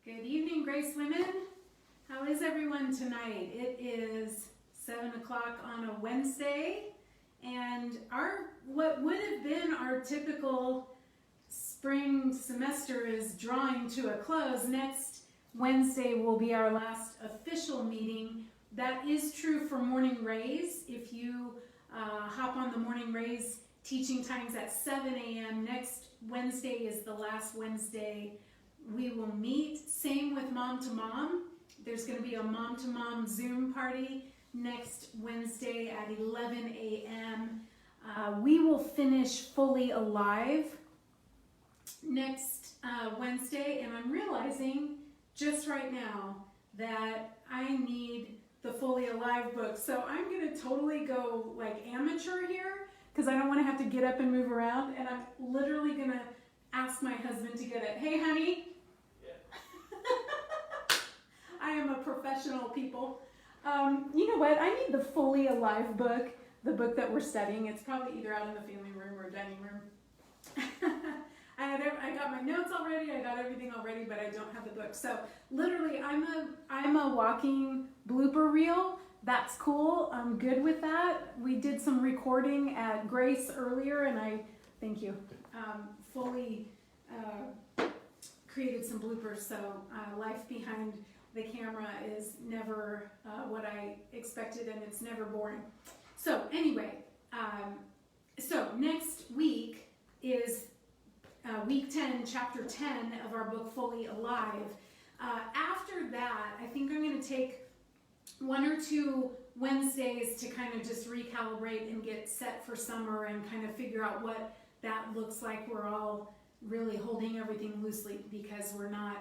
Good evening, Grace Women. How is everyone tonight? It is 7 o'clock on a Wednesday, and what would have been our typical spring semester is drawing to a close. Next Wednesday will be our last official meeting. That is true for Morning Rays. If you hop on the Morning Rays teaching times at 7 a.m., next Wednesday is the last Wednesday we will meet. Same with Mom to Mom. There's going to be a Mom to Mom Zoom party next Wednesday at 11 a.m. We will finish Fully Alive next Wednesday, and I'm realizing just right now that I need the Fully Alive book. So I'm going to totally go like amateur here because I don't want to have to get up and move around, and I'm literally going to ask my husband to get it. Hey, honey. I am a professional, people. You know what? I need the Fully Alive book, the book that we're studying. It's probably either out in the family room or dining room. I got my notes already. I got everything already, but I don't have the book. So literally, I'm a walking blooper reel. That's cool. I'm good with that. We did some recording at Grace earlier, and thank you, fully created some bloopers. So life behind the camera is never what I expected, and it's never boring. So anyway, so next week is week 10, chapter 10 of our book, Fully Alive. After that, I think I'm going to take 1 or 2 Wednesdays to kind of just recalibrate and get set for summer and kind of figure out what that looks like. We're all really holding everything loosely because we're not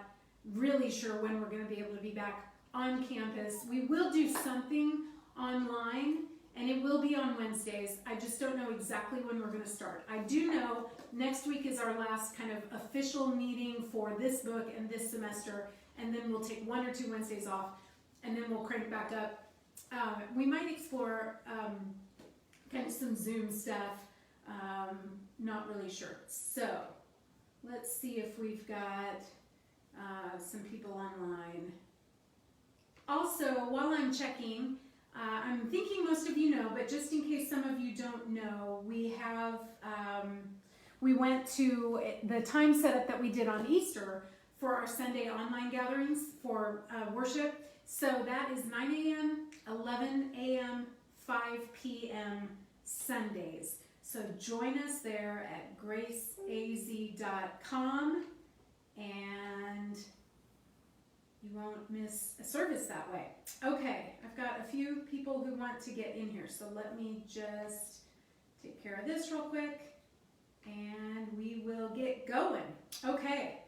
really sure when we're going to be able to be back on campus. We will do something online, and it will be on Wednesdays. I just don't know exactly when we're going to start. I do know next week is our last kind of official meeting for this book and this semester, and then we'll take 1 or 2 Wednesdays off, and then we'll crank back up. We might explore kind of some Zoom stuff. Not really sure. So let's see if we've got some people online. Also, while I'm checking, I'm thinking most of you know, but just in case some of you don't know, we went to the time setup that we did on Easter for our Sunday online gatherings for worship. So that is 9 a.m., 11 a.m., 5 p.m. Sundays. So join us there at graceaz.com, and you won't miss a service that way. Okay, I've got a few people who want to get in here, so let me just take care of this real quick, and we will get going. Okay,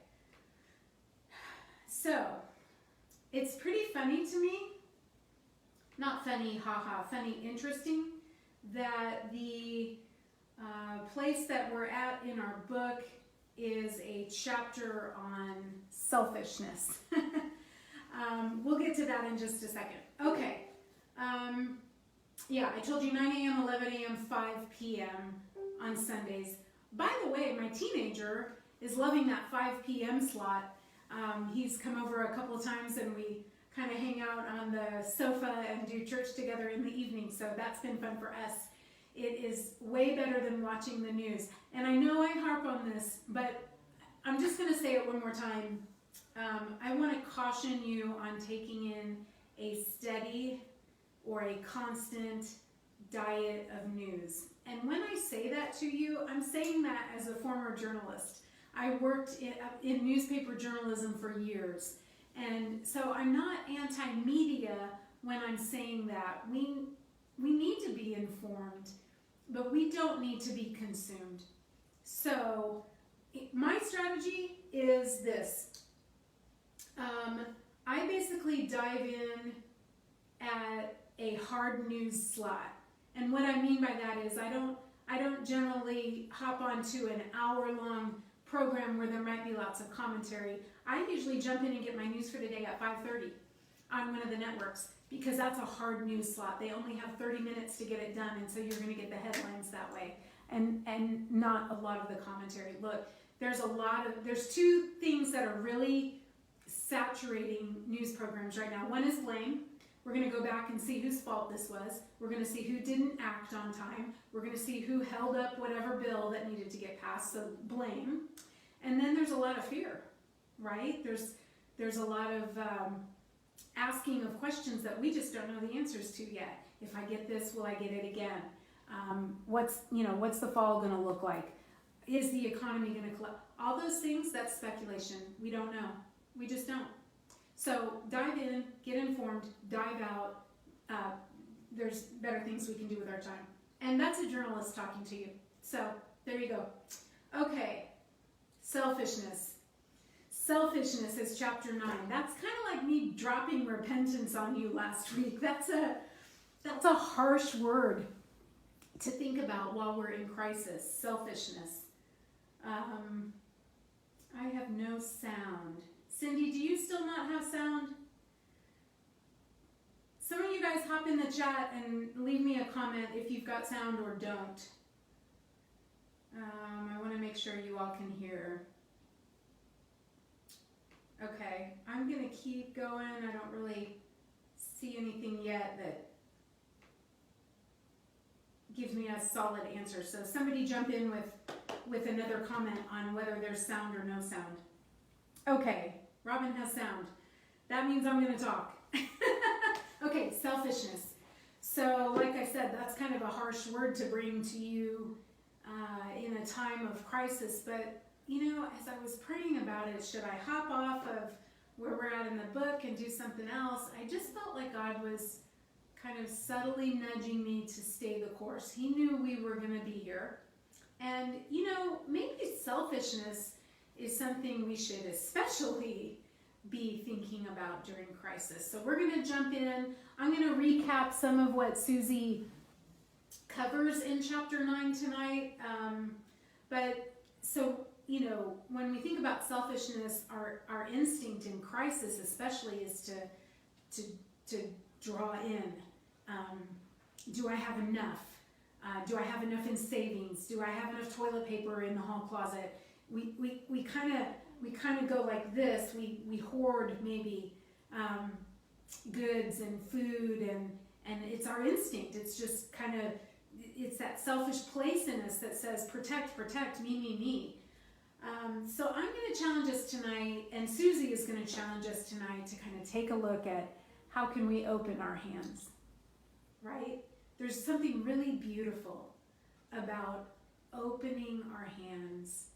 so it's pretty funny to me, not funny, haha, funny, interesting, that the place that we're at in our book is a chapter on selfishness. We'll get to that in just a second. Okay. Yeah, I told you 9 a.m., 11 a.m., 5 p.m. on Sundays. By the way, my teenager is loving that 5 p.m. slot. He's come over a couple of times, and we kind of hang out on the sofa and do church together in the evening, so that's been fun for us. It is way better than watching the news. And I know I harp on this, but I'm just going to say it one more time. I want to caution you on taking in a steady or a constant diet of news. And when I say that to you, I'm saying that as a former journalist. I worked in newspaper journalism for years. And so I'm not anti-media when I'm saying that. We need to be informed, but we don't need to be consumed. So my strategy is this. I basically dive in at a hard news slot. And what I mean by that is I don't generally hop onto an hour-long program where there might be lots of commentary. I usually jump in and get my news for the day at 5:30 on one of the networks, because that's a hard news slot. They only have 30 minutes to get it done, and so you're going to get the headlines that way and not a lot of the commentary. Look, there's 2 things that are really saturating news programs right now. One is blame. We're going to go back and see whose fault this was. We're going to see who didn't act on time. We're going to see who held up whatever bill that needed to get passed, so blame. And then there's a lot of fear, right? There's a lot of asking of questions that we just don't know the answers to yet. If I get this, will I get it again? What's the fall going to look like? Is the economy going to collapse? All those things, that's speculation. We don't know. We just don't. So dive in, get informed, dive out. There's better things we can do with our time. And that's a journalist talking to you. So there you go. Okay, selfishness. Selfishness is chapter 9. That's kind of like me dropping repentance on you last week. That's a harsh word to think about while we're in crisis. Selfishness. I have no sound. Cindy, do you still not have sound? Some of you guys hop in the chat and leave me a comment if you've got sound or don't. I want to make sure you all can hear. Okay, I'm going to keep going. I don't really see anything yet that gives me a solid answer. So somebody jump in with another comment on whether there's sound or no sound. Okay, Robin has sound. That means I'm going to talk. Okay, selfishness. So like I said, that's kind of a harsh word to bring to you in a time of crisis. But, as I was praying about it, should I hop off of where we're at in the book and do something else? I just felt like God was kind of subtly nudging me to stay the course. He knew we were going to be here. And, maybe selfishness is something we should especially be thinking about during crisis. So we're going to jump in. I'm going to recap some of what Susie covers in chapter 9 tonight. When we think about selfishness, our instinct in crisis especially is to draw in. Do I have enough? Do I have enough in savings? Do I have enough toilet paper in the hall closet? We kind of go like this. We hoard maybe goods and food, and it's our instinct. It's just it's that selfish place in us that says protect, me. So I'm going to challenge us tonight, and Susie is going to challenge us tonight to kind of take a look at how can we open our hands, right? There's something really beautiful about opening our hands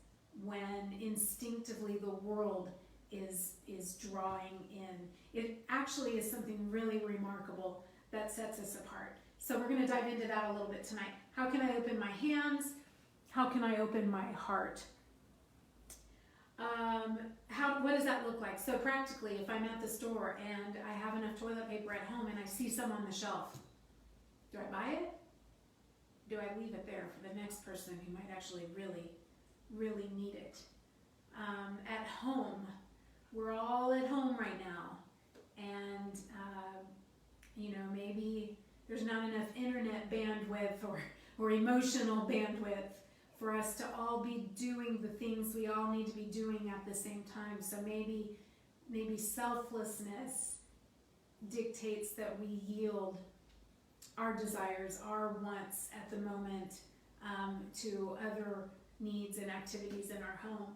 when instinctively the world is drawing in. It actually is something really remarkable that sets us apart. So we're going to dive into that a little bit tonight. How can I open my hands? How can I open my heart? What does that look like? So practically, if I'm at the store and I have enough toilet paper at home and I see some on the shelf, do I buy it? Do I leave it there for the next person who might actually really need it? At home, we're all at home right now, and maybe there's not enough internet bandwidth or emotional bandwidth for us to all be doing the things we all need to be doing at the same time. So maybe selflessness dictates that we yield our desires, our wants at the moment to other needs and activities in our home.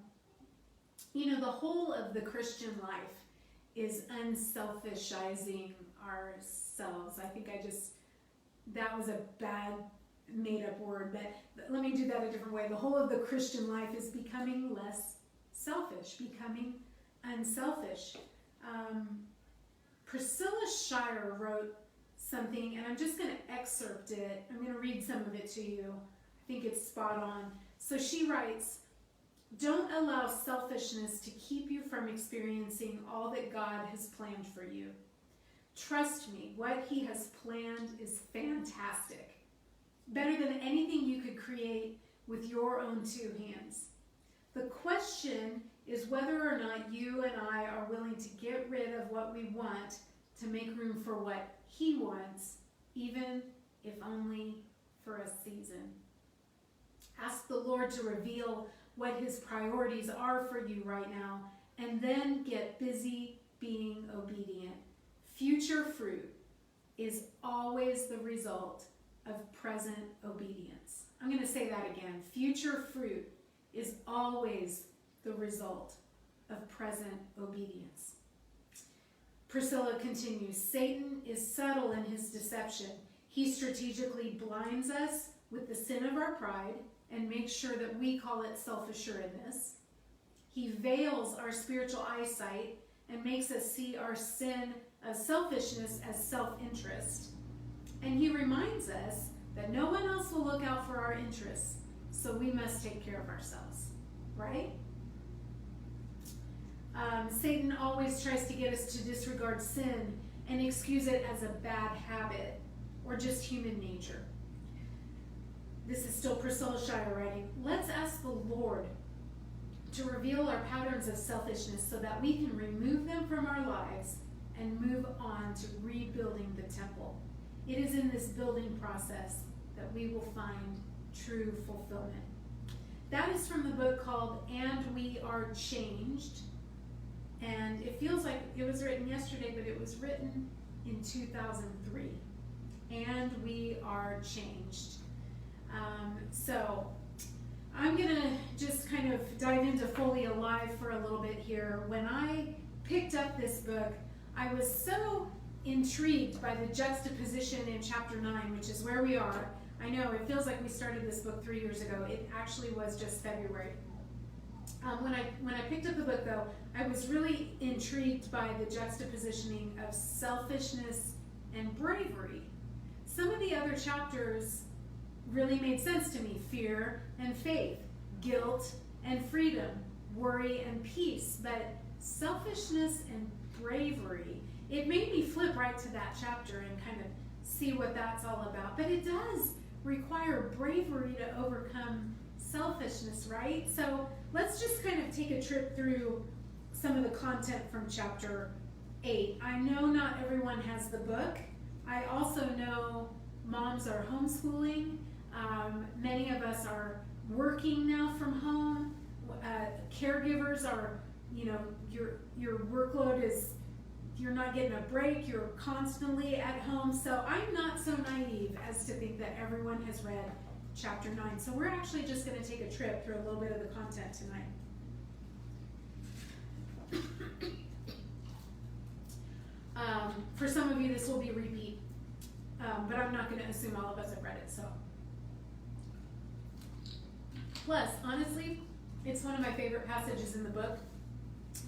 The whole of the Christian life is unselfishizing ourselves. I think that was a bad made-up word, but let me do that a different way. The whole of the Christian life is becoming less selfish, becoming unselfish. Priscilla Shirer wrote something, and I'm just going to excerpt it. I'm going to read some of it to you. I think it's spot on. So she writes, "Don't allow selfishness to keep you from experiencing all that God has planned for you. Trust me, what He has planned is fantastic. Better than anything you could create with your own two hands. The question is whether or not you and I are willing to get rid of what we want to make room for what He wants, even if only for a season. Ask the Lord to reveal what His priorities are for you right now, and then get busy being obedient. Future fruit is always the result of present obedience. I'm going to say that again. Future fruit is always the result of present obedience. Priscilla continues, Satan is subtle in his deception. He strategically blinds us with the sin of our pride and makes sure that we call it self-assuredness. He veils our spiritual eyesight and makes us see our sin of selfishness as self-interest. And he reminds us that no one else will look out for our interests, so we must take care of ourselves, right? Satan always tries to get us to disregard sin and excuse it as a bad habit or just human nature. This is still Priscilla Shirer writing. Let's ask the Lord to reveal our patterns of selfishness so that we can remove them from our lives and move on to rebuilding the temple. It is in this building process that we will find true fulfillment. That is from the book called And We Are Changed. And it feels like it was written yesterday, but it was written in 2003. And We Are Changed. So I'm going to just kind of dive into Fully Alive for a little bit here. When I picked up this book, I was so intrigued by the juxtaposition in chapter 9, which is where we are. I know it feels like we started this book 3 years ago. It actually was just February. When I picked up the book, though, I was really intrigued by the juxtapositioning of selfishness and bravery. Some of the other chapters really made sense to me. Fear and faith, guilt and freedom, worry and peace. But selfishness and bravery, it made me flip right to that chapter and kind of see what that's all about. But it does require bravery to overcome selfishness, right? So let's just kind of take a trip through some of the content from chapter 8. I know not everyone has the book. I also know moms are homeschooling. Many of us are working now from home. Caregivers are, your workload is, you're not getting a break. You're constantly at home. So I'm not so naive as to think that everyone has read chapter 9. So we're actually just going to take a trip through a little bit of the content tonight. For some of you, this will be repeat, but I'm not going to assume all of us have read it. So, plus, honestly, it's one of my favorite passages in the book.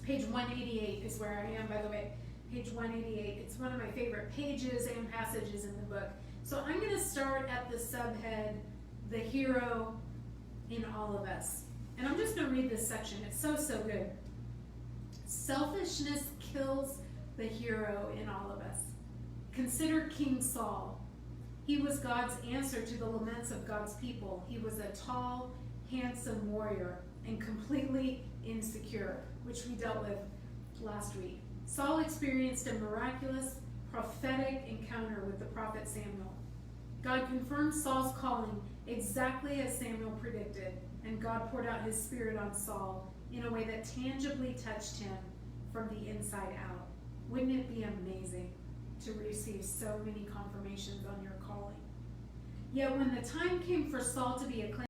Page 188 is where I am, by the way. Page 188. It's one of my favorite pages and passages in the book. So I'm going to start at the subhead, the hero in all of us. And I'm just going to read this section. It's so good. Selfishness kills the hero in all of us. Consider King Saul. He was God's answer to the laments of God's people. He was a tall, handsome warrior and completely insecure, which we dealt with last week. Saul experienced a miraculous, prophetic encounter with the prophet Samuel. God confirmed Saul's calling exactly as Samuel predicted, and God poured out his spirit on Saul in a way that tangibly touched him from the inside out. Wouldn't it be amazing to receive so many confirmations on your calling? Yet when the time came for Saul to be acclaimed